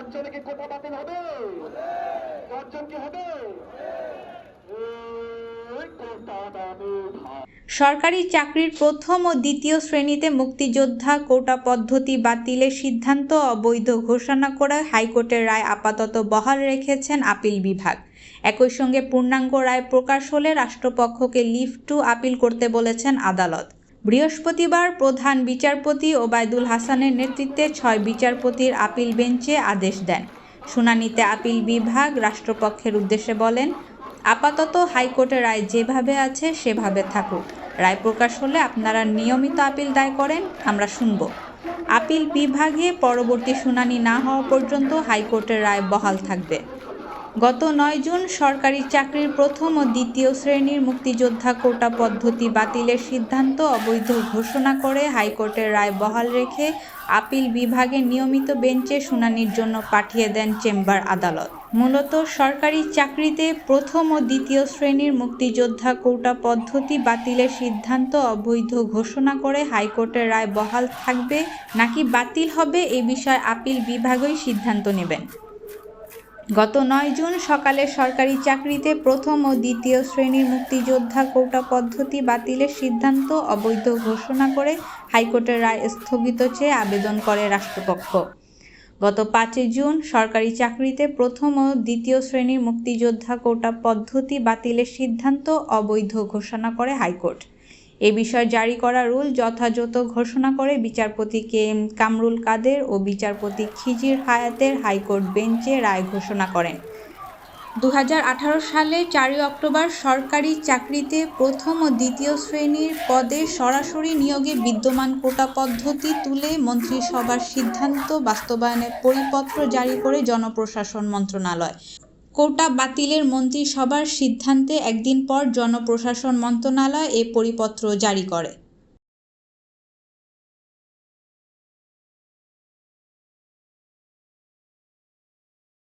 অঞ্চলে কি কোটা বাতিল হবে? অর্জন কি হবে? সরকারি চাকরির প্রথম ও দ্বিতীয় শ্রেণীতে মুক্তিযোদ্ধা কোটা পদ্ধতি বাতিলের সিদ্ধান্ত অবৈধ ঘোষণা করে হাইকোর্টের রায় আপাতত বহাল রেখেছেন আপিল বিভাগ। একই সঙ্গে পূর্ণাঙ্গ রায় প্রকাশ হলে রাষ্ট্রপক্ষকে লিভ টু আপিল করতে বলেছেন আদালত। বৃহস্পতিবার প্রধান বিচারপতি ওবায়দুল হাসানের নেতৃত্বে 6 বিচারপতির আপিল বেঞ্চে আদেশ দেন। শুনানিতে আপিল বিভাগ রাষ্ট্রপক্ষের উদ্দেশ্যে বলেন, আপাতত হাইকোর্টের রায় যেভাবে আছে সেভাবে থাকুক। রায় প্রকাশ হলে আপনারা নিয়মিত আপিল দায় করেন, আমরা শুনব। আপিল বিভাগে পরবর্তী শুনানি না হওয়া পর্যন্ত হাইকোর্টের রায় বহাল থাকবে। গত 9 জুন সরকারি চাকরির প্রথম ও দ্বিতীয় শ্রেণীর মুক্তিযোদ্ধা কোটা পদ্ধতি বাতিলের সিদ্ধান্ত অবৈধ ঘোষণা করে হাইকোর্টের রায় বহাল রেখে আপিল বিভাগের নিয়মিত বেঞ্চে শুনানির জন্য পাঠিয়ে দেন চেম্বার আদালত। মূলত সরকারি চাকরিতে প্রথম ও দ্বিতীয় শ্রেণীর মুক্তিযোদ্ধা কোটা পদ্ধতি বাতিলের সিদ্ধান্ত অবৈধ ঘোষণা করে হাইকোর্টের রায় বহাল থাকবে নাকি বাতিল হবে এ বিষয়ে আপিল বিভাগই সিদ্ধান্ত নেবেন। গত 9 জুন সকালে সরকারি চাকরিতে প্রথম ও দ্বিতীয় শ্রেণীর মুক্তিযোদ্ধা কোটা পদ্ধতি বাতিলের সিদ্ধান্ত অবৈধ ঘোষণা করে হাইকোর্টের রায় স্থগিত চেয়ে আবেদন করে রাষ্ট্রপক্ষ। গত 5 জুন সরকারি চাকরিতে প্রথম ও দ্বিতীয় শ্রেণীর মুক্তিযোদ্ধা কোটা পদ্ধতি বাতিলের সিদ্ধান্ত অবৈধ ঘোষণা করে হাইকোর্ট। এ বিষয়ে জারি করা রুল যথাযথ ঘোষণা করে বিচারপতি কে এম কামরুল কাদের ও বিচারপতি খিজির হায়াতের হাইকোর্ট বেঞ্চে রায় ঘোষণা করেন। 2018 সালে 4 অক্টোবর সরকারি চাকরিতে প্রথম ও দ্বিতীয় শ্রেণীর পদে সরাসরি নিয়োগে বিদ্যমান কোটা পদ্ধতি তুলে মন্ত্রিসভার সিদ্ধান্ত বাস্তবায়নের পরিপত্র জারি করে জনপ্রশাসন মন্ত্রণালয়। কোটা বাতিলের মন্ত্রিসভার সিদ্ধান্তে একদিন পর জনপ্রশাসন মন্ত্রণালয় এ পরিপত্র জারি করে।